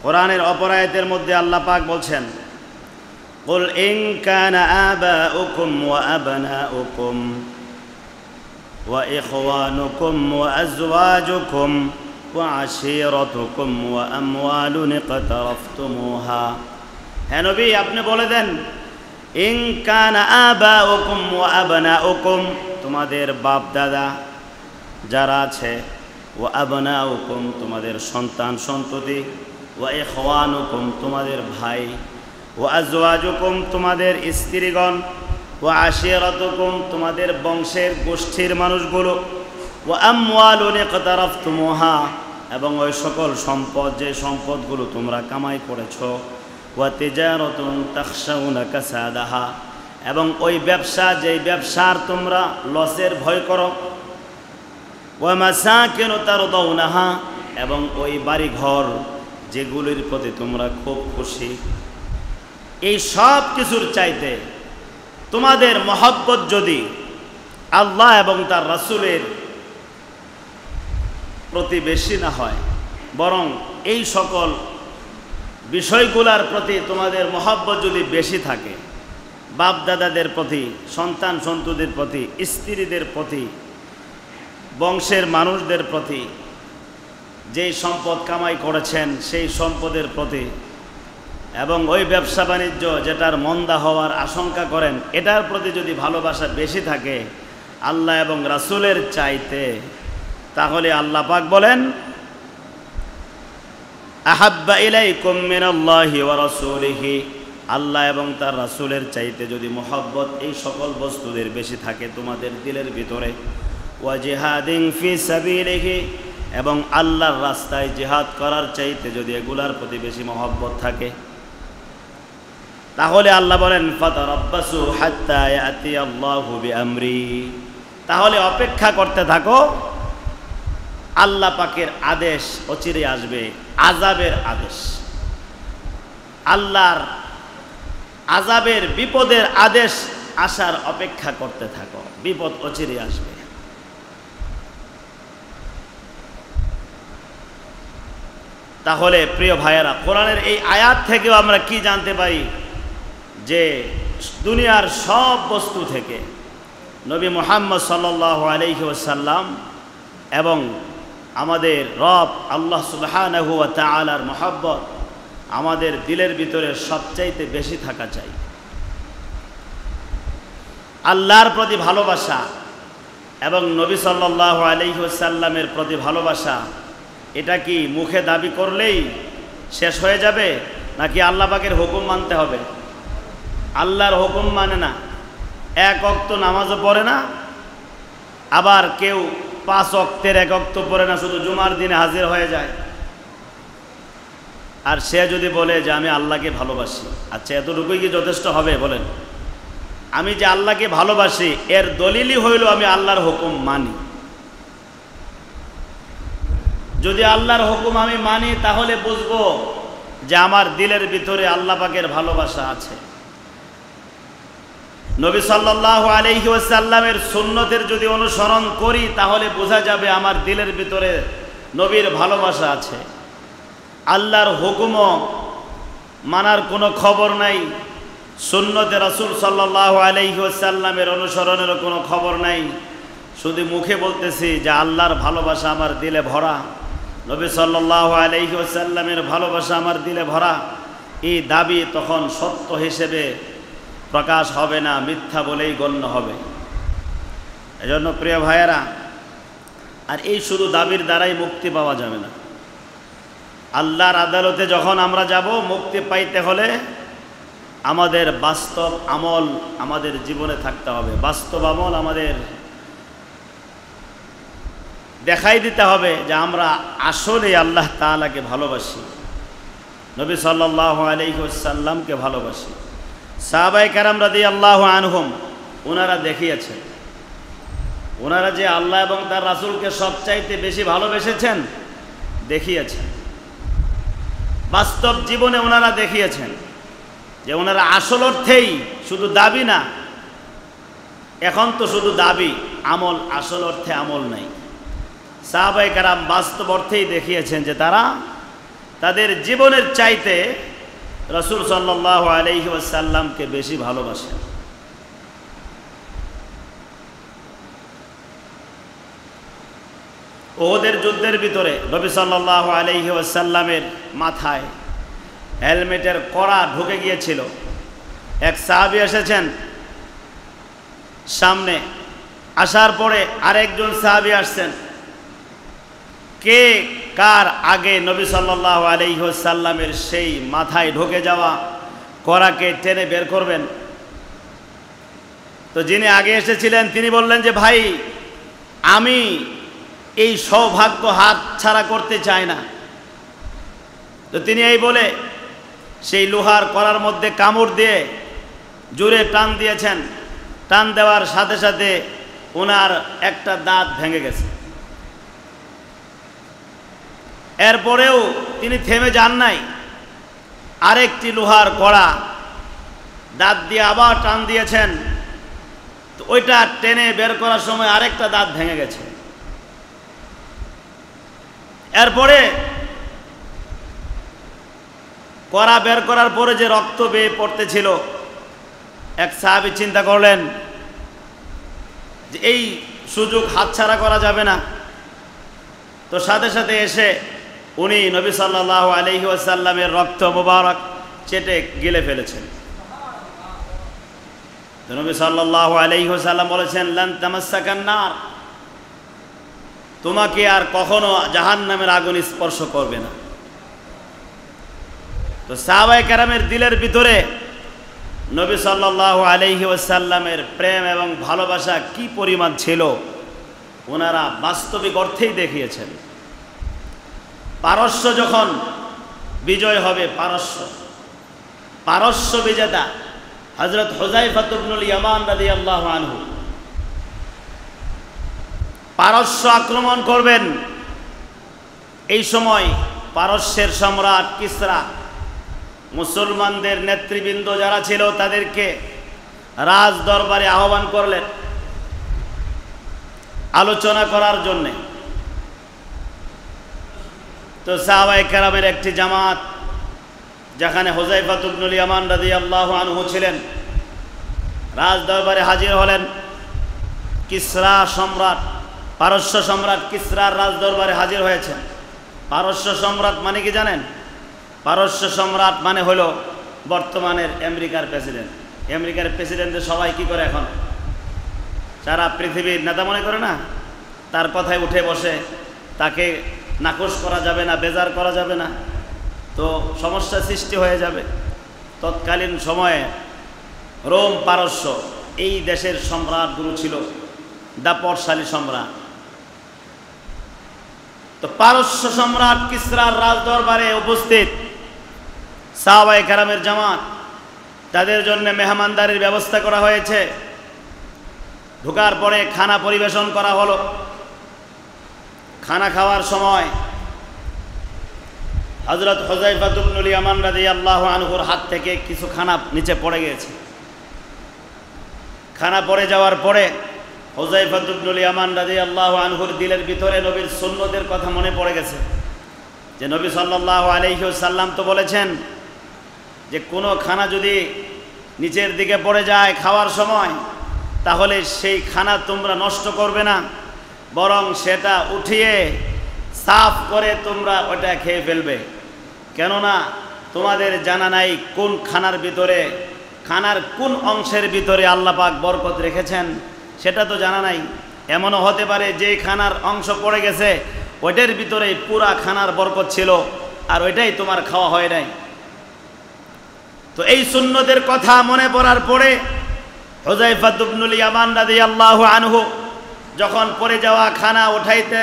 কোরআনের অপর আয়াতের মধ্যে আল্লাহ পাক বলছেন, কুল ইন কানা আবাউকুম ওয়া আবনাউকুম ওয়া ইখওয়ানুকুম ওয়া আজওয়াজুকুম ওয়া আশীরাতুকুম ওয়া আমওয়ালুন ইকতারাফতুমুহা। হে নবী, আপনি বলে দেন, ইন কানা আবাউকুম ওয়া আবনাউকুম, তোমাদের বাপ দাদা যারা আছে, ওয়া আবনাউকুম, তোমাদের সন্তান সন্ততি, ওয়া ইখওয়ানুকুম, তোমাদের ভাই, ওয়া আজওয়াজুকুম, তোমাদের স্ত্রীগণ, ওয়া আশীরাতুকুম, তোমাদের বংশের গোষ্ঠীর মানুষগুলো, ওয়া আমওয়ালুন ইকতারাফতুমুহা, এবং ওই সকল সম্পদ যে সম্পদগুলো তোমরা কামাই করেছো, ওয়া তিজারাতুন তাখশাউনা কাসাদাহা, এবং ওই ব্যবসা যেই ব্যবসার তোমরা লসের ভয় করো, ওয়া মাসাকিনু তারদাউনাহা, এবং ওই বাড়িঘর যেগুলির প্রতি তোমরা খুব খুশি। এই সব কিছুর চাইতে তোমাদের মহব্বত যদি আল্লাহ এবং তার রাসূলের প্রতি বেশি না হয়, বরং এই সকল বিষয়গুলোর প্রতি তোমাদের মহব্বত যদি বেশি থাকে, বাপ দাদাদের প্রতি, সন্তান সন্ততির প্রতি, স্ত্রীদের প্রতি, বংশের মানুষদের প্রতি, যেই সম্পদ কামাই করেছেন সেই সম্পদের প্রতি, এবং ওই ব্যবসা বাণিজ্য যেটার মন্দা হওয়ার আশঙ্কা করেন এটার প্রতি যদি ভালোবাসা বেশি থাকে আল্লাহ এবং রাসূলের চাইতে, তাহলে আল্লাহ পাক বলেন, আহাব্বা ইলাইকুম মিনাল্লাহি ওয়া রাসূলিহি, আল্লাহ এবং তার রাসূলের চাইতে যদি মহব্বত এই সকল বস্তুদের বেশি থাকে তোমাদের দিলের ভিতরে, ওয়া জিহাদিন ফি সাবিলিহি, এবং আল্লাহর রাস্তায় জিহাদ করার চাইতে যদি এগুলার প্রতি বেশি মহব্বত থাকে, তাহলে আল্লাহ বলেন, ফাতারাব্বাসু হাত্তা ইয়াতি আল্লাহু বিআমরি, তাহলে অপেক্ষা করতে থাকো, আল্লাহ পাকের আদেশ অচিরে আসবে, আযাবের আদেশ, আল্লাহর আযাবের বিপদের আদেশ আসার অপেক্ষা করতে থাকো, বিপদ অচিরে আসবে। তাহলে প্রিয় ভাইয়েরা, কোরআনের এই আয়াত থেকেও আমরা কি জানতে পারি, যে দুনিয়ার সব বস্তু থেকে নবী মুহাম্মদ সাল্লাল্লাহু আলাইহি ওয়াসাল্লাম এবং আমাদের রব আল্লাহ সুবহানাহু ওয়া তাআলার মহব্বত আমাদের দিলের ভিতরে সবচাইতে বেশি থাকা চাই। আল্লাহর প্রতি ভালোবাসা এবং নবী সাল্লাল্লাহু আলাইহি ওয়াসাল্লামের প্রতি ভালোবাসা, এটা কি মুখে দাবি করলেই শেষ হয়ে যাবে, নাকি আল্লাহ পাকের হুকুম মানতে হবে? আল্লাহর হুকুম মানে না, এক ওয়াক্ত নামাজও পড়ে না, আবার কেউ 5 ওয়াক্তের এক ওয়াক্ত পড়ে না, শুধু জুমার দিনে হাজির হয়ে যায়। আর সে যদি বলে যে আমি আল্লাহকে ভালোবাসি, আচ্ছা এতটুকুই কি যথেষ্ট হবে? বলেন, আমি যে আল্লাহকে ভালোবাসি এর দলিলই হইল আমি আল্লাহর হুকুম মানি। যদি আল্লাহর হুকুম আমি মানি তাহলে বুঝবো যে আমার দিলের ভিতরে আল্লাহ পাকের ভালোবাসা আছে। নবী সাল্লাল্লাহু আলাইহি ওয়াসাল্লামের সুন্নতের যদি অনুসরণ করি তাহলে বোঝা যাবে আমার দিলের ভিতরে নবীর ভালোবাসা আছে। আল্লাহর হুকুমও মানার কোনো খবর নাই, সুন্নতে রাসূল সাল্লাল্লাহু আলাইহি ওয়াসাল্লামের অনুসরণেরও কোনো খবর নাই, শুধু মুখে বলতেছি যে আল্লাহর ভালোবাসা আমার দিলে ভরা, নবী সাল্লাল্লাহু আলাইহি ওয়াসাল্লামের ভালোবাসা আমার দিলে ভরা। এই দাবি তখন সত্য হিসেবে প্রকাশ হবে না, মিথ্যা বলেই গণ্য হবে। এজন্য প্রিয় ভাইয়েরা, আর এই শুধু দাবির দ্বারাই মুক্তি পাওয়া যাবে না। আল্লাহর আদালতে যখন আমরা যাব, মুক্তি পাইতে হলে আমাদের বাস্তব আমল আমাদের জীবনে থাকতে হবে, বাস্তব আমল আমাদের দেখাই দিতে হবে যে আমরা আসলে আল্লাহ তাআলাকে ভালোবাসি, নবী সাল্লাল্লাহু আলাইহি ওয়াসাল্লামকে ভালোবাসি। সাহাবায়ে কেরাম রাদিয়াল্লাহু আনহুম ওনারা দেখিয়েছেন, ওনারা যে আল্লাহ এবং তার রাসূলকে সবচাইতে বেশি ভালোবেসেছেন দেখিয়েছেন। বাস্তব জীবনে ওনারা দেখিয়েছেন যে ওনারা আসল অর্থেই, শুধু দাবি না, এখন তো শুধু দাবি, আমল, আসল অর্থে আমল নাই। সাহাবায়ে কেরাম বাস্তব অর্থেই দেখিয়েছেন যে তারা তাদের জীবনের চাইতে রাসূল সাল্লাল্লাহু আলাইহি ওয়াসাল্লামকে বেশি ভালোবাসেন। ওদের যুদ্ধের ভিতরে নবী সাল্লাল্লাহু আলাইহি ওয়াসাল্লামের মাথায় হেলমেটের কড়া ঢুকে গিয়েছিল। এক সাহাবী এসেছেন সামনে, আসার পরে আরেকজন সাহাবী আসছেন, কে কার আগে নবী সাল্লাল্লাহু আলাইহি ওয়াসাল্লামের সেই মাথায় ঢুকে যাওয়া কড়াকে টেনে বের করবেন। তো যিনি আগে এসেছিলেন তিনি বললেন যে ভাই, আমি এই সৌভাগ্য হাত ছাড়া করতে চাই না। তো তিনি এই বলে সেই লোহার কড়ার মধ্যে কামড় দিয়ে জোরে টান দিয়েছেন। টান দেওয়ার সাথে সাথে ওনার একটা দাঁত ভেঙে গেছে। এরপরেও তিনি থেমে যান নাই, আরেকটি লোহার কড়া দাঁত দিয়ে আবার টান দিয়েছেন। তো ওইটা টেনে বের করার সময় আরেকটা দাঁত ভেঙে গেছে। এরপরে কড়া বের করার পরে যে রক্ত বেয়ে পড়তেছিল, এক সাহাবী চিন্তা করলেন যে এই সুযোগ হাতছাড়া করা যাবে না। তো সাথে সাথে এসে উনি নবী সাল্লাল্লাহু আলাইহি ওয়াসাল্লামের রক্ত মুবারক চেটে গিলে ফেলেছেন। তো নবী সাল্লাল্লাহু আলাইহি ওয়াসাল্লাম বলেছেন, লান তামাসসাকান নার, তোমাকে আর কখনো জাহান্নামের আগুন স্পর্শ করবে না। তো সাহাবায়ে কেরামের দিলের ভিতরে নবী সাল্লাল্লাহু আলাইহি ওয়াসাল্লামের প্রেম এবং ভালোবাসা কি পরিমাণ ছিল ওনারা বাস্তবিক অর্থেই দেখিয়েছেন। পারস্য যখন বিজয় হবে, পারস্য বিজেতা হযরত হুযায়ফা ইবনুল ইয়ামান রাদিয়াল্লাহু আনহু পারস্য আক্রমণ করবেন। এই সময় পারস্যের সম্রাট কিসরা মুসলমানদের নেতৃবৃন্দ যারা ছিল তাদেরকে রাজ দরবারে আহ্বান করলেন আলোচনা করার জন্যে। তো সাহাবায়ে কেরামের একটি জামাত, যেখানে হুযায়ফা ইবনুল ইয়ামান রাদিয়াল্লাহু আনহু ছিলেন, রাজ দরবারে হাজির হলেন। কিসরা সম্রাট, পারস্য সম্রাট কিসরার রাজ দরবারে হাজির হয়েছেন। পারস্য সম্রাট মানে কি জানেন? পারস্য সম্রাট মানে হলো বর্তমানের আমেরিকার প্রেসিডেন্ট। আমেরিকার প্রেসিডেন্টদের সবাই কি করে এখন? সারা পৃথিবীর নেতা মনে করে না, তার কথায় উঠে বসে, তাকে নাকশ করা যাবে না, বেজার করা যাবে না, তো সমস্যা সৃষ্টি হয়ে যাবে। তৎকালীন সময়ে রোম পারস্য এই দেশের সম্রাটগুলো ছিল দাপটশালী সম্রাট। তো পারস্য সম্রাট কিসরার রাজ দরবারে উপস্থিত সাহাবায়ে কেরামের জামাত, তাদের জন্য মেহমানদারির ব্যবস্থা করা হয়েছে। ঢোকার পরে খানা পরিবেশন করা হলো। খানা খাওয়ার সময় হযরত হুযায়ফা ইবনুল ইয়ামান রাদিয়াল্লাহু আনহুর হাত থেকে কিছু খানা নিচে পড়ে গিয়েছে। খানা পড়ে যাওয়ার পরে হুযায়ফা ইবনুল ইয়ামান রাদিয়াল্লাহু আনহুর দিলের ভিতরে নবীর সুন্নতের কথা মনে পড়ে গেছে, যে নবী সাল্লাল্লাহু আলাইহি ওয়াসাল্লাম তো বলেছেন যে কোনো খানা যদি নিচের দিকে পড়ে যায় খাওয়ার সময়, তাহলে সেই খানা তোমরা নষ্ট করবে না, বরং সেটা উঠিয়ে সাফ করে তোমরা ওটা খেয়ে ফেলবে। কেননা তোমাদের জানা নাই কোন খানার ভিতরে, খানার কোন অংশের ভিতরে আল্লাহ পাক বরকত রেখেছেন, সেটা তো জানা নাই। এমনও হতে পারে যে খানার অংশ পড়ে গেছে ওইটার ভিতরে পুরা খানার বরকত ছিল আর ওইটাই তোমার খাওয়া হয় নাই। তো এই সুন্নতের কথা মনে পড়ার পরে হুযায়ফা ইবনুল ইয়ামান রাদিয়াল্লাহু আনহু যখন পড়ে যাওয়া খানা উঠাইতে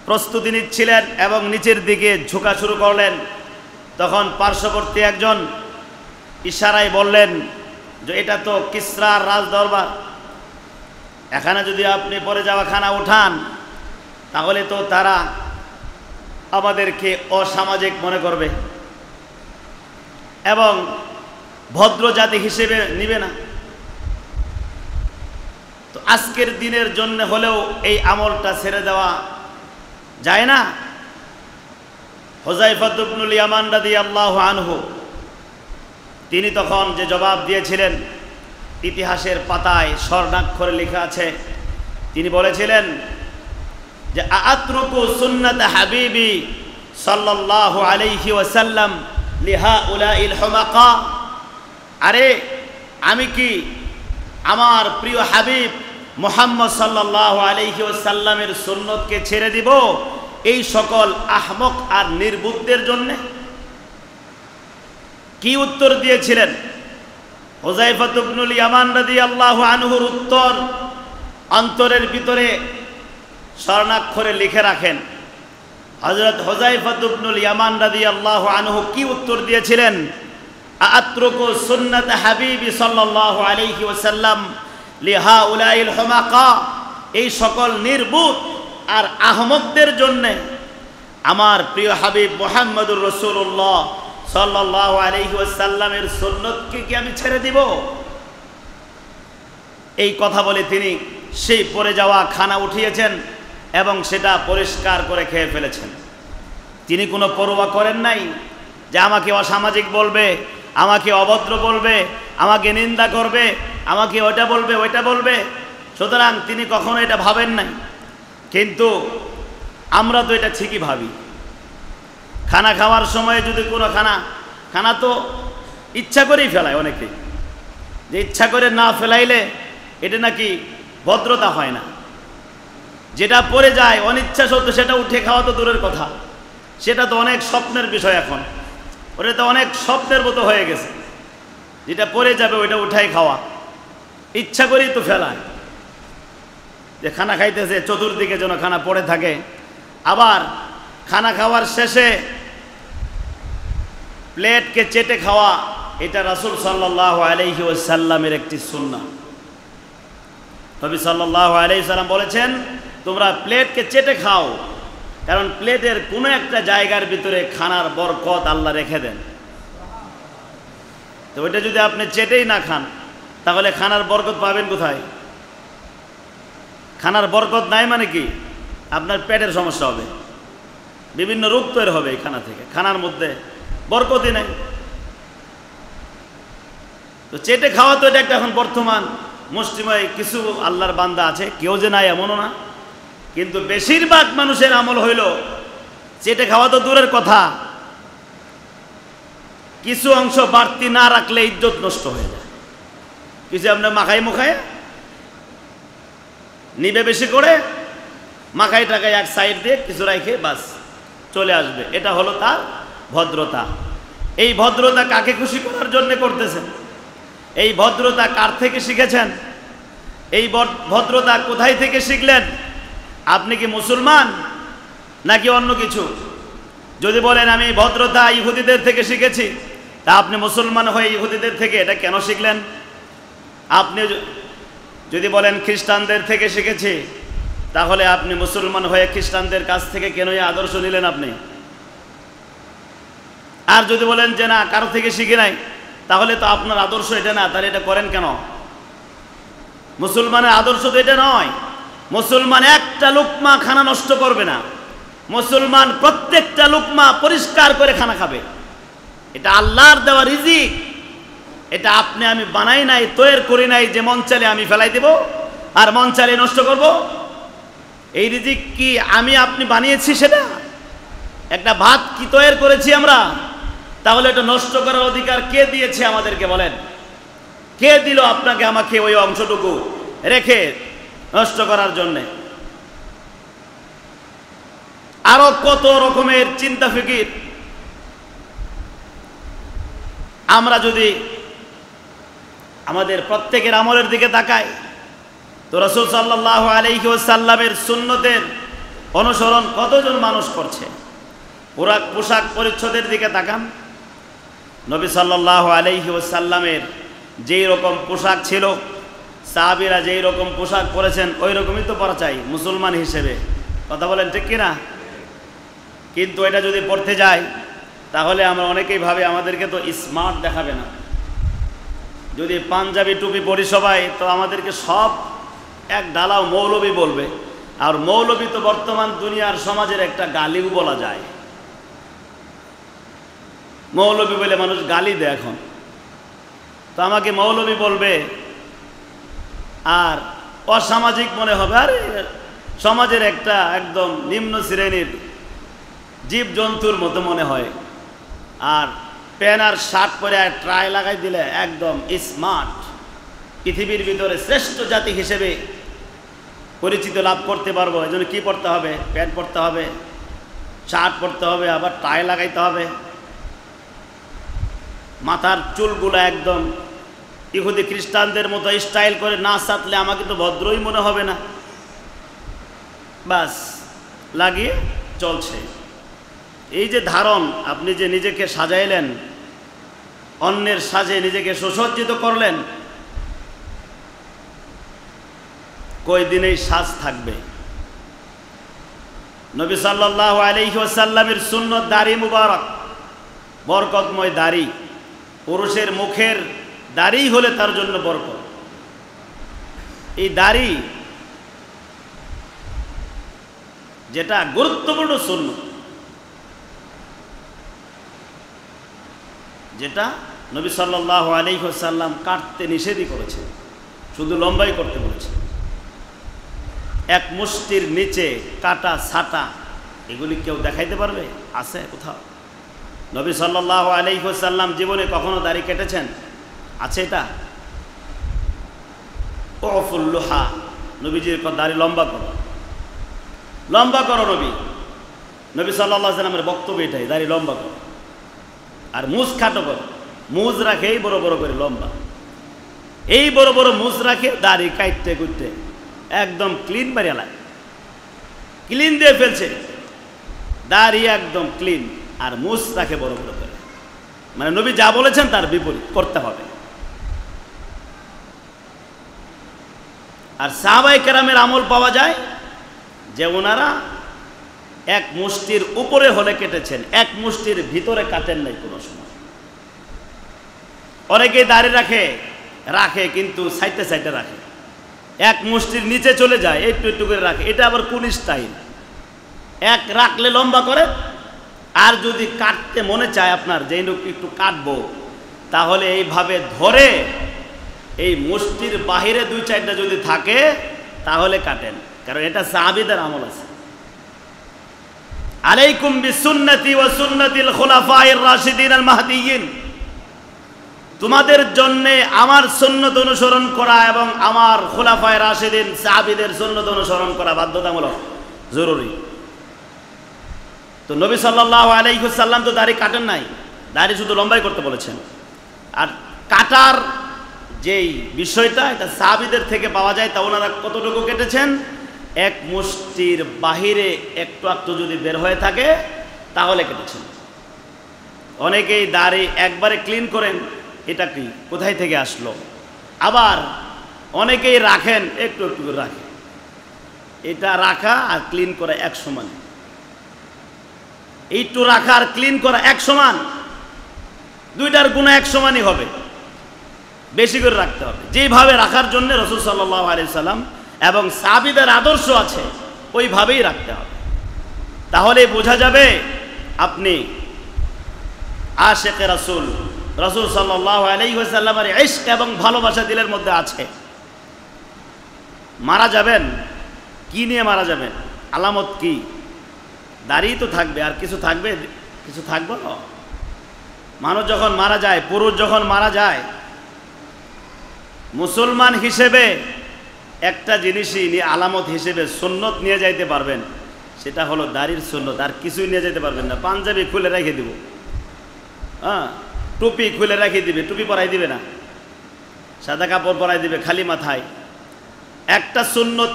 প্রস্তুতি নিচ্ছিলেন এবং নিচের দিকে ঝুঁকা শুরু করলেন, তখন পার্শ্ববর্তী একজন ইশারায় বললেন যে এটা তো কিসরার রাজ দরবার, এখানে যদি আপনি পড়ে যাওয়া খানা উঠান তাহলে তো তারা আমাদেরকে অসামাজিক মনে করবে এবং ভদ্র জাতি হিসেবে নিবে না। তো আজকের দিনের জন্য হলেও এই আমলটা ছেড়ে দেওয়া যায় না। হুযায়ফা ইবনুল ইয়ামান রাদিয়াল্লাহু আনহু তিনি তখন যে জবাব দিয়েছিলেন ইতিহাসের পাতায় স্বর্ণাক্ষরে লেখা আছে। তিনি বলেছিলেন যে আতরুকু সুন্নাত হাবিবি সাল্লাল্লাহু আলাইহি ওয়াসাল্লাম লিহাউলাইল হুমাকা, আরে আমি কি আমার প্রিয় হাবিব মুহাম্মদ সাল্লাল্লাহু আলাইহি ওয়াসাল্লামের সুন্নতকে ছেড়ে দিব এই সকল আহমক আর নির্বুদ্ধের জন্য? কি উত্তর দিয়েছিলেন? হুযায়ফা ইবনুল ইয়ামান রাদিয়াল্লাহু আনহুর উত্তর অন্তরের ভিতরে স্বর্ণাক্ষরে লিখে রাখেন। হযরত হুযায়ফা ইবনুল ইয়ামান রাদিয়াল্লাহু আনহু কি উত্তর দিয়েছিলেন? আতরুকু সুন্নাত হাবিবি সাল্লাল্লাহু আলাইহি ওয়াসাল্লাম লিহাউলাইল হুমাকা, এই সকল নির্বুধ আর আহমকদের জন্য আমার প্রিয় হাবিব মুহাম্মদুর রাসূলুল্লাহ সাল্লাল্লাহু আলাইহি ওয়াসাল্লামের সুন্নতকে কি আমি ছেড়ে দিব? এই কথা বলে তিনি সেই পড়ে যাওয়া খানা উঠিয়েছেন এবং সেটা পরিষ্কার করে খেয়ে ফেলেছেন। তিনি কোনো পরোয়া করেন নাই যে আমাকে অসামাজিক বলবে, আমাকে অভদ্র বলবে, আমাকে নিন্দা করবে, আমাকে ওইটা বলবে ওইটা বলবে। সুতরাং তিনি কখনো এটা ভাবেন নাই। কিন্তু আমরা তো এটা ঠিকই ভাবি। খানা খাওয়ার সময় যদি কোনো খানা তো ইচ্ছা করেই ফেলায় অনেকে, যে ইচ্ছা করে না ফেলাইলে এটা নাকি ভদ্রতা হয় না। যেটা পড়ে যায় অনিচ্ছা সত্ত্বেও সেটা উঠে খাওয়া তো দূরের কথা, সেটা তো অনেক স্বপ্নের বিষয়। এখন ওটা তো অনেক স্বপ্নের মতো হয়ে গেছে। যেটা পড়ে যাবে ওইটা উঠাই খাওয়া, ইচ্ছা করেই তো ফেলায়। যে খানা খাইতেছে চতুর্দিকে যেন খানা পড়ে থাকে। আবার খানা খাওয়ার শেষে প্লেটকে চেটে খাওয়া, এটা রাসূল সাল্লাল্লাহু আলাইহি ওয়াসাল্লামের একটি সুন্নাহ। নবী সাল্লাল্লাহু আলাইহি সাল্লাম বলেছেন তোমরা প্লেটকে চেটে খাও, কারণ প্লেটের কোনো একটা জায়গার ভিতরে খানার বরকত আল্লাহ রেখে দেন। তো ওইটা যদি আপনি চেটেই না খান তাহলে খানার বরকত পাবেন কোথায়? খানার বরকত নাই মানে কি? আপনার পেটের সমস্যা হবে, বিভিন্ন রোগ তৈরি হবে এই খানা থেকে। খানার মধ্যে বরকতই নাই। তো চেটে খাওয়া তো এটা একটা এখন বর্তমান মুষ্টিময় কিছু আল্লাহর বান্দা আছে, কেউ যে নাই এমনও না, কিন্তু বেশিরভাগ মানুষের আমল হইল চেটে খাওয়া তো দূরের কথা, কিছু অংশ বাড়তি না রাখলে ইজ্জত নষ্ট হয়ে যায়। কিছু আপনার মাখাই মুখায় নিবে বেশি করে, মাখাই টাকায় এক সাইড দিয়ে কিছু রাখে বাস চলে আসবে, এটা হলো তার ভদ্রতা। এই ভদ্রতা কাকে খুশি করার জন্য করতেছেন? এই ভদ্রতা কার থেকে শিখেছেন? এই ভদ্রতা কোথায় থেকে শিখলেন? আপনি কি মুসলমান নাকি অন্য কিছু? যদি বলেন আমি ভদ্রতা ইহুদিদের থেকে শিখেছি, তা আপনি মুসলমান হয়ে ইহুদিদের থেকে এটা কেন শিখলেন? আপনি যদি বলেন খ্রিস্টানদের থেকে শিখেছি, তাহলে আপনি মুসলমান হয়ে খ্রিস্টানদের কাছ থেকে কেন এই আদর্শ নিলেন আপনি? আর যদি বলেন যে না কারো থেকে শিখে নাই, তাহলে তো আপনার আদর্শ এটা না, তাহলে এটা করেন কেন? মুসলমানের আদর্শ তো এটা নয়। মুসলমান একটা লুকমা খানা নষ্ট করবে না, মুসলমান প্রত্যেকটা লুকমা পরিষ্কার করে খানা খাবে। এটা আল্লাহর দেওয়া রিজিক, এটা আপনি আমি বানাই নাই, তৈরি করি নাই যে মন চালে আমি ফেলাই দেব আর মন চালে নষ্ট করব। এই রিজিক কি আমি আপনি বানিয়েছি? সেটা একটা ভাত কি তৈরি করেছি আমরা? তাহলে এটা নষ্ট করার অধিকার কে দিয়েছে আমাদেরকে বলেন? কে দিল আপনাকে আমাকে ওই অংশটুকু রেখে নষ্ট করার জন্যে? আরো কত রকমের চিন্তা ফিকির। আমরা যদি আমাদের প্রত্যেকের আমলের দিকে তাকাই, তো রাসূল সাল্লাল্লাহু আলাইহি ওয়াসাল্লামের সুন্নতের অনুসরণ কতজন মানুষ করছে? পোশাক পরিচ্ছদের দিকে তাকান। নবী সাল্লাল্লাহু আলাইহি ওয়াসাল্লামের যেই রকম পোশাক ছিল, সাহাবীরা যেই রকম পোশাক পরেছেন ওই রকমই তো পরা চাই মুসলমান হিসেবে। কথা বলেন ঠিক কিনা? কিন্তু এটা যদি পড়তে যাই তাহলে আমরা অনেকেই ভাবে আমাদেরকে তো স্মার্ট দেখাবে না। যদি পাঞ্জাবি টুপি পরি সবাই, তো আমাদেরকে সব এক ডালাও মৌলবী বলবে। আর মৌলবী তো বর্তমান দুনিয়ার সমাজের একটা গালিও বলা যায়। মৌলবী বলে মানুষ গালি দেয় এখন। তো আমাকে মৌলবী বলবে আর অসামাজিক মনে হবে, আরে সমাজের একটা একদম নিম্ন শ্রেণীর জীবজন্তুর মতো মনে হয়। আর প্যান্ট আর শার্ট পরে ট্রাই লাগাই দিলে একদম স্মার্ট, পৃথিবীর ভিতরে শ্রেষ্ঠ জাতি হিসেবে পরিচিত লাভ করতে পারবো। এই জন্য কী পড়তে হবে? প্যান্ট পরতে হবে, শার্ট পরতে হবে, আবার টাই লাগাইতে হবে, মাথার চুলগুলো একদম ইহুদি খ্রিস্টানদের মতো স্টাইল করে না সাথলে আমাকে তো ভদ্রই মনে হবে না। বাস লাগিয়ে চলছে। এই যে ধারণ, আপনি যে নিজেকে সাজাইলেন, অন্যের সাজে নিজেকে সুসজ্জিত করলেন, কয়দিন এই সাজ থাকবে? নবী সাল্লাল্লাহু আলাইহি ওয়াসাল্লামের সুন্নত দাড়ি মুবারক, বরকতময় দাড়ি। পুরুষের মুখের দাড়ি হলে তার জন্য বরকত। এই দাড়ি যেটা গুরুত্বপূর্ণ সুন্নত, যেটা নবী সাল্লাল্লাহু আলাইহি ওয়াসাল্লাম কাটতে নিষেধই করেছেন, শুধু লম্বাই করতে বলেছেন। এক মুষ্টির নিচে কাটা ছাটা এগুলি কেউ দেখাইতে পারবে? আছে কোথাও? নবী সাল্লাল্লাহু আলাইহি ওয়াসাল্লাম জীবনে কখনো দাড়ি কেটেছেন? আছে এটা? ওফুল লুহা, নবীজির দাড়ি লম্বা করো, লম্বা করো। নবী সাল্লাল্লাহু আলাইহি ওয়াসাল্লামের বক্তব্য এটাই, দাড়ি লম্বা করো। আর মুজ খাটো করো, মুজ রাখে এই বড় বড় করে লম্বা, এই বড় বড় মুজ রাখে, দাড়ি কাটতে কুটতে একদম ক্লিন বাড়িয়া লাগে, ক্লিন দিয়ে ফেলছে, দাড়ি একদম ক্লিন, আর মুছ রাখে বড় বড় করে। মানে নবী যা বলেছেন তার বিপরীত করতে হবে। আর সাহাবায়ে কেরামের আমল পাওয়া যায় যে ওনারা এক মুষ্টির উপরে হলে কেটেছেন, এক মুষ্টির ভিতরে কাটেন নাই কোনো সময়। অনেকেই দাড়ি রাখে কিন্তু সাইডে সাইডে রাখে, এক মুষ্টির নিচে চলে যায়, একটু একটু করে রাখে। এটা আবার কোন স্টাইল? এক রাখলে লম্বা করে, আর যদি কাটতে মনে চায় আপনার যে একটু কাটবো, তাহলে এইভাবে ধরে এই মুষ্টির বাহিরে দুই চারটা যদি থাকে তাহলে কাটেন, কারণ এটা সাহাবীদের আমল আছে। আলাইকুম বিসুন্নতি ওয়া সুন্নাতিল খুলাফায়ে রাশিদিন আল মাহদিয়্যিন, তোমাদের জন্য আমার সুন্নত অনুসরণ করা এবং আমার খুলাফায়ে রাশিদিন সাহাবীদের সুন্নত অনুসরণ করা বাধ্যতামূলক, জরুরি। তো নবী সাল্লাল্লাহু আলাইহি ওয়াসাল্লাম তো দাড়ি কাটেন নাই, দাড়ি শুধু লম্বাই করতে বলেছেন। আর কাটার যেই বিষয়টা, এটা সাহাবীদের থেকে পাওয়া যায়। তা ওনারা কতটুকু কেটেছেন? এক মুষ্টির বাহিরে একটু একটু যদি বের হয়ে থাকে তাহলে কেটেছেন। অনেকেই দাড়ি একবারে ক্লিন করেন, এটা কি কোথায় থেকে আসলো? আবার অনেকেই রাখেন, একটু একটু করে রাখে। এটা রাখা আর ক্লিন করা এক সমান, একটু রাখা আর ক্লিন করা এক সমান, দুইটার গুণ এক সমানই হবে, বেশি করে রাখতে হবে। যেভাবে রাখার জন্য রাসূল সাল্লাল্লাহু আলাইহি সাল্লাম এবং সাহাবীদের আদর্শ আছে ওইভাবেই রাখতে হবে। তাহলে বোঝা যাবে আপনি আশিকে রাসূল, রাসূল সাল্লাল্লাহু আলাইহি ওয়াসাল্লামের ইশক এবং ভালোবাসা দিলের মধ্যে আছে। মারা যাবেন, কি নিয়ে মারা যাবেন? আলামত কি? দাড়ি তো থাকবে, আর কিছু থাকবে? কিছু থাকবে না। মানুষ যখন মারা যায়, পুরুষ যখন মারা যায়, মুসলমান হিসেবে একটা জিনিসই আলামত হিসেবে সুন্নত নিয়ে যাইতে পারবেন, সেটা হলো দাড়ির সুন্নত। আর কিছুই নিয়ে যেতে পারবেন না। পাঞ্জাবি খুলে রেখে দিব, হ্যাঁ, টুপি খুলে রেখে দিবে, টুপি পরাই দিবে না, সাদা কাপড় পরাই দিবে খালি মাথায়। একটা সুন্নত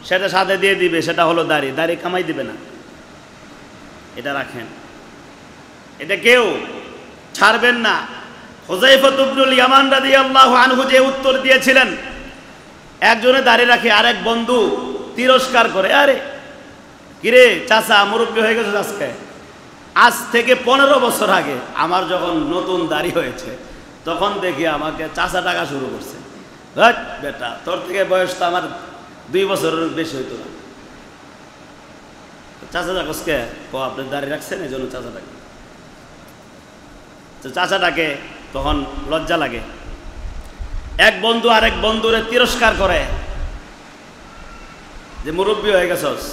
সেটা সাথে দিয়ে দিবে, সেটা হলো দাড়ি। দাড়ি কামাই দিবে না, এটা রাখেন, এটা কেউ ছাড়বেন না। হুযায়ফা ইবনুল ইয়ামান রাদিয়াল্লাহু আনহু যে উত্তর দিয়েছিলেন, একজনে দাঁড়িয়ে রাখে, আরেক বন্ধু তিরস্কার করে, আরে কিরে চাচা মুরব্বী হয়ে গেছে আজকে? আজ থেকে 15 বছর আগে আমার যখন নতুন দাড়ি হয়েছে তখন দেখি আমাকে চাচা টাকা শুরু করছে। বেটা, তোর থেকে বয়স তো আমার 2 বছরের বেশি হইতো না। চাচা ডাকসকে, আপনি দাঁড়িয়ে রাখছেন এই জন্য চাচা ডাক। তো চাচাটাকে তখন লজ্জা লাগে। এক বন্ধু আরেক বন্ধুরে তিরস্কার করে যে মুরব্বী হয়ে গেছস,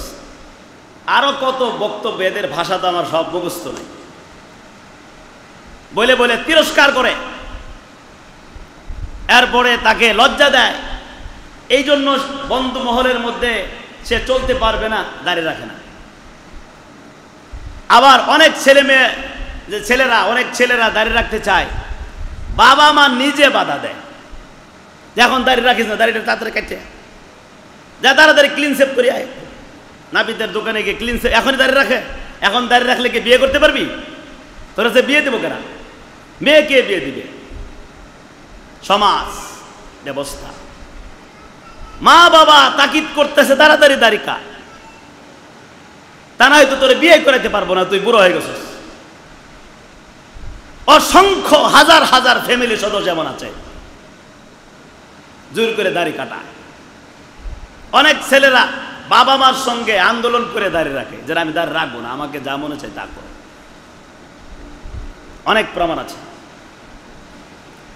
আরো কত বক্তব্য, এদের ভাষা তো আমার সব মুখস্থ নেই, বলে বলে তিরস্কার করে। এরপরে তাকে লজ্জা দেয়, এই জন্য বন্ধু মহলের মধ্যে সে চলতে পারবে না, দাঁড়িয়ে রাখে না। আবার অনেক ছেলেরা দাঁড়িয়ে রাখতে চায়, বাবা মা নিজে বাধা দেয়, এখন দাঁড়িয়ে রাখিস না, দাঁড়িয়ে তাড়াতাড়ি কাটছে যা, তাড়াতাড়ি ক্লিন সেভ করে আয়। নাপিতের দোকানে গিয়ে ক্লিন সেভ এখনই দাঁড়িয়ে রাখে, এখন দাঁড়িয়ে রাখলে কি বিয়ে করতে পারবি? তোরা সে বিয়ে দেবো কেনা? মেয়ে কে বিয়ে দিবে? সমাজ ব্যবস্থা, মা বাবা তাকিদ করতেছে তাড়াতাড়ি দাড়ি কাট, তা না হয়তো তোরে বিয়ে করাতে পারবো না, তুই বুড়ো হয়ে গেছিস। অসংখ্য হাজার হাজার ফ্যামিলি সদস্য যেমন আছে জোর করে দাড়ি কাটা। অনেক ছেলেরা বাবা মার সঙ্গে আন্দোলন করে দাঁড়িয়ে রাখে, যে আমি দাঁড়িয়ে রাখবো না, আমাকে যা মনে চাই তা করো। অনেক প্রমাণ আছে।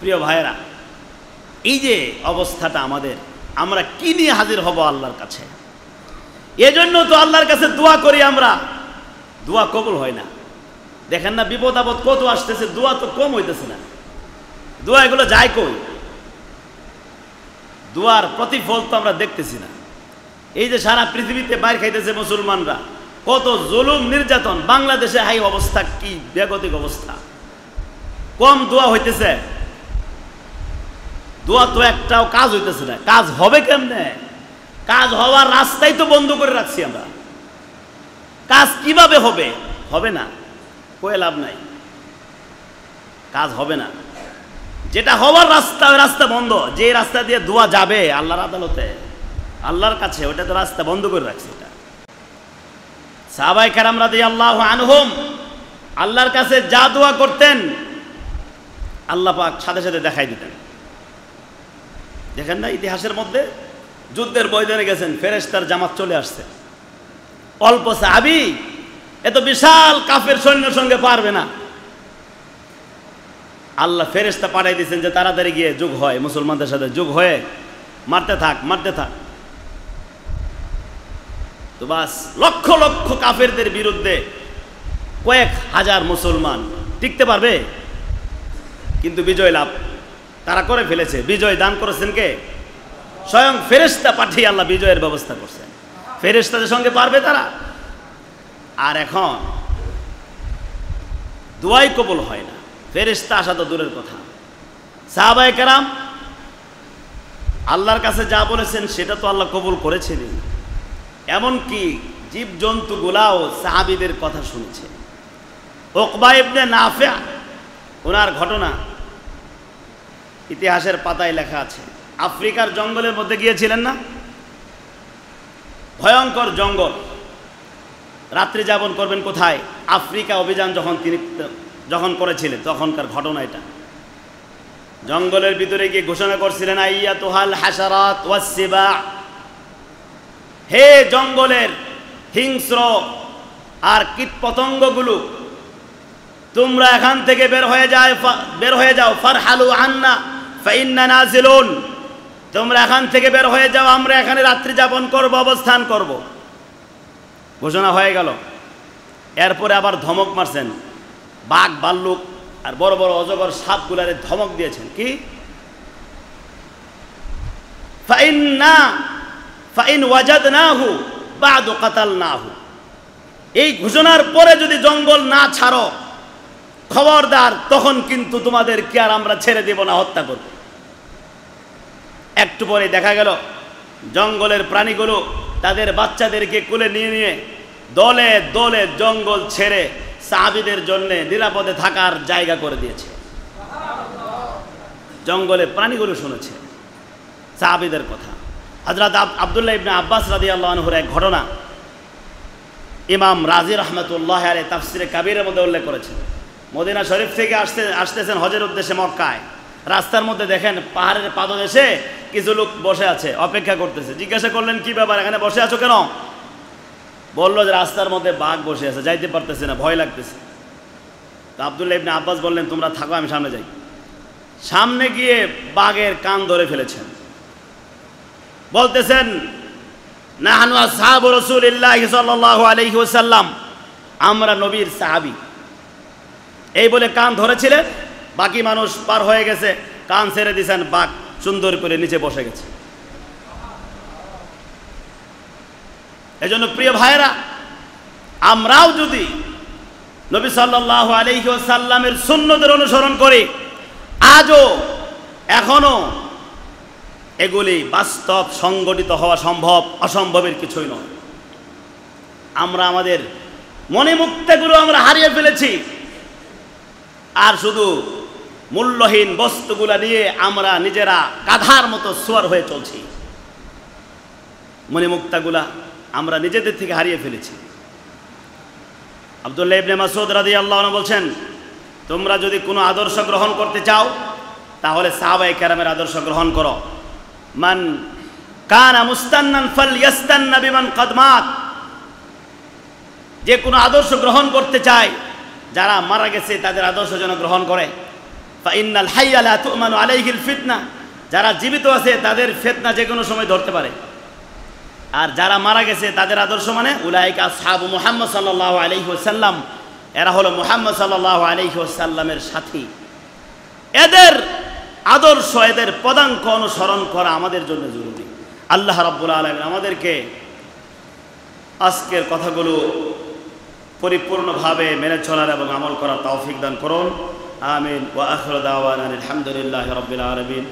প্রিয় ভাইয়েরা, এই যে অবস্থাটা আমাদের, আমরা কি নিয়ে হাজির হব আল্লাহর কাছে? এজন্য তো আল্লাহর কাছে দোয়া করি আমরা, দোয়া কবুল হয় না। দেখেন না বিপদ আপদ কত আসতেছে, দোয়া তো কম হইতেছে না। দোয়া এগুলো যায় কই? দোয়ার প্রতিফল তো আমরা দেখতেছি না। এই যে সারা পৃথিবীতে বাইর খাইতেছে মুসলমানরা, কত জুলুম নির্যাতন, বাংলাদেশে হাই অবস্থা, কি বেগতিক অবস্থা। কম দোয়া হইতেছে, দোয়া তো একটাও কাজ হইতেছে না। কাজ হবে কেমনে? কাজ হওয়ার রাস্তাই তো বন্ধ করে রাখছি আমরা। কাজ কিভাবে হবে? হবে না, কয়ে লাভ নাই, কাজ হবে না। যেটা হওয়ার রাস্তা, ওই রাস্তা বন্ধ। যে রাস্তা দিয়ে দোয়া যাবে আল্লাহর আদালতে, আল্লাহর কাছে, ওটা তো রাস্তা বন্ধ করে রাখছে। এটা সাহাবায়ে কেরাম রাদিয়াল্লাহু আনহুম আল্লাহর কাছে যা দোয়া করতেন আল্লাহ পাক সাথে সাথে দেখাই দিতেন। দেখেন না ইতিহাসের মধ্যে, যুদ্ধের ময়দানে গেছেন, ফেরেশতার জামাত চলে আসছে, অল্প সাহাবী, এত বিশাল কাফের সৈন্যের সঙ্গে পারবে না। আল্লাহ ফেরেশতা পাঠাই দিয়েছেন যে তাড়াতাড়ি গিয়ে যোগ হয়, মুসলমানদের সাথে যোগ হয়ে মারতে থাক, মারতে থাক। তো বাস লক্ষ লক্ষ কাফেরদের বিরুদ্ধে কয়েক হাজার মুসলমান টিকতে পারবে? কিন্তু বিজয় লাভ তারা করে ফেলেছে। বিজয় দান করেছেন কে? স্বয়ং ফেরেশতা পাঠিয়ে আল্লাহ বিজয়ের ব্যবস্থা করছেন। ফেরেশতাদের সঙ্গে পারবে তারা? আর এখন দোয়াই কবুল হয় না, ফেরেশতা আসা তো দূরের কথা। সাহাবায়ে কেরাম আল্লাহর কাছে যা বলেছেন সেটা তো আল্লাহ কবুল করেছিলেন। এমনকি জীবজন্তুগুলাও সাহাবীদের কথা শুনেছে। উকবা ইবনে নাফি', ওনার ঘটনা ইতিহাসের পাতায় লেখা আছে। আফ্রিকার জঙ্গলের মধ্যে গিয়েছিলেন না, ভয়ঙ্কর জঙ্গল, রাত্রি যাপন করবেন কোথায়? আফ্রিকা অভিযান যখন করেছিলেন তখনকার ঘটনা এটা। জঙ্গলের ভিতরে গিয়ে ঘোষণা করছিলেন, আইয়াতুহাল হাশারাত ওয়াস সিবা, হে জঙ্গলের হিংস্র আর কীটপতঙ্গগুলো, তোমরা এখান থেকে বের হয়ে যাও। ফারহালু আন্না ফাইন্না নাজিলুন, তোমরা এখান থেকে বের হয়ে যাও, আমরা এখানে রাত্রি যাপন করব, অবস্থান করব। ঘোষণা হয়ে গেল। এরপরে আবার ধমক মারছেন, বাঘ ভাল্লুক আর বড় বড় অজগর সাপগুলারে ধমক দিয়েছেন, কি ফাইন ওয়াজাদনাহু বাদু কাতালনাহু, এই ঘোষণার পরে যদি জঙ্গল না ছাড়ো খবরদার, তখন কিন্তু তোমাদের কি আর আমরা ছেড়ে দেব না, হত্যা করব। একটু পরে দেখা গেল জঙ্গলের প্রাণীগুলো তাদের বাচ্চাদেরকে কোলে নিয়ে নিয়ে দলে দলে জঙ্গল ছেড়ে সাহাবীদের জন্য নিরাপদে থাকার জায়গা করে দিয়েছে। জঙ্গলে প্রাণীগুলো শুনেছে সাহাবীদের কথা। হযরত আব্দুল্লাহ ইবনে আব্বাস রাদিয়াল্লাহু আনহুর এক ঘটনা ইমাম রাজি রহমতুল্লাহ আলাইহি তাফসিরে কাবীরের মধ্যে উল্লেখ করেছেন। মদিনা শরীফ থেকে আসতেছেন হজের উদ্দেশ্যে মক্কায়, রাস্তার মধ্যে দেখেন পাহাড়ের পাদদেশে কিছু লোক বসে আছে, অপেক্ষা করতেছে। জিজ্ঞাসা করলেন, কি ব্যাপার, এখানে বসে আছো কেন? বললো যে রাস্তার মধ্যে বাঘ বসে আছে, যাইতে পারতেছে না, ভয় লাগতেছে। তো আব্দুল্লাহ ইবনে আব্বাস বললেন, তোমরা থাকো, আমি সামনে যাই। সামনে গিয়ে বাঘের কান ধরে ফেলেছেন, বলতেছেন, নাহনু আসহাবু রাসূলিল্লাহি সাল্লাল্লাহু আলাইহি ওয়াসাল্লাম, আমরা নবীর সাহাবী। এই বলে কান ধরেছিলেন, বাকি মানুষ পার হয়ে গেছে, কান ছেড়ে দিয়েছেন, বাঘ সুন্দর করে নিচে বসে গেছে। এজন্য প্রিয় ভাইরা, আমরাও যদি নবী সাল্লাল্লাহু আলাইহি ওয়াসাল্লামের সুন্নতের অনুসরণ করি, আজও এখনো এগুলি বাস্তব সংগঠিত হওয়া সম্ভব, অসম্ভবের কিছুই নয়। আমরা আমাদের মনে মুক্তাগুলো আমরা হারিয়ে ফেলেছি, আর শুধু মূল্যহীন বস্তুগুলা নিয়ে আমরা নিজেরা গাধার মতো সুয়ার হয়ে চলছি। মনে মুক্তাগুলা আমরা নিজেদের থেকে হারিয়ে ফেলেছি। আব্দুল্লাহ ইবনে মাসউদ রাদিয়াল্লাহু আনহু বলছেন, তোমরা যদি কোনো আদর্শ গ্রহণ করতে চাও তাহলে সাহাবায়ে কেরামের আদর্শ গ্রহণ করো। মান কানা মুস্তান্নান ফালইয়াস্তান্না বিমান ক্বাদ মাত। যে কোনো আদর্শ গ্রহণ করতে চায়, যারা মারা গেছে তাদের আদর্শ যেন গ্রহণ করে। ফা ইন্নাল হাইয়া লা তু'মানু আলাইহিল ফিতনা। যারা জীবিত আছে তাদের ফিতনা যে কোনো সময় ধরতে পারে। আর যারা মারা গেছে তাদের আদর্শ মানে উলাইকা আসহাবু মুহাম্মদ সাল্লাল্লাহু আলাইহি ওয়াসাল্লাম, এরা হলো মুহাম্মদ সাল্লাল্লাহু আলাইহি ওয়াসাল্লামের সাথী। এদের আদর্শ, এদের পদাঙ্ক অনুসরণ করা আমাদের জন্য জরুরি। আল্লাহ রাব্বুল আলামিন আমাদেরকে আজকের কথাগুলো পরিপূর্ণভাবে মেনে চলার এবং আমল করার তৌফিক দান করুন। আমিন। ওয়া আখিরু দাওয়ানা আলহামদুলিল্লাহি রাব্বিল আলামিন।